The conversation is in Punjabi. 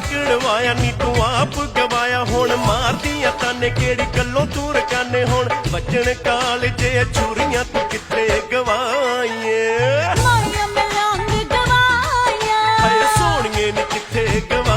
ਕਢਵਾਇਆ ਨੀ ਤੂੰ ਆਪ ਗਵਾਇਆ ਹੁਣ ਮਾਰਦੀਆਂ ਤਾਨੇ ਕਿਹੜੀ ਗੱਲੋਂ ਤੂੰ ਰਕਾਨੇ ਹੁਣ ਵੱਜਣ ਕਾਲਜੇ ਛੁਰੀਆਂ ਤੂੰ ਕਿੱਥੇ ਗਵਾਈਏ ਮਾਇਆ ਮਲੰਗ ਗਵਾਇਆ ਹਾਏ ਸੋਹਣੀਏ ਨੀ ਕਿੱਥੇ ਗਵਾਈਏ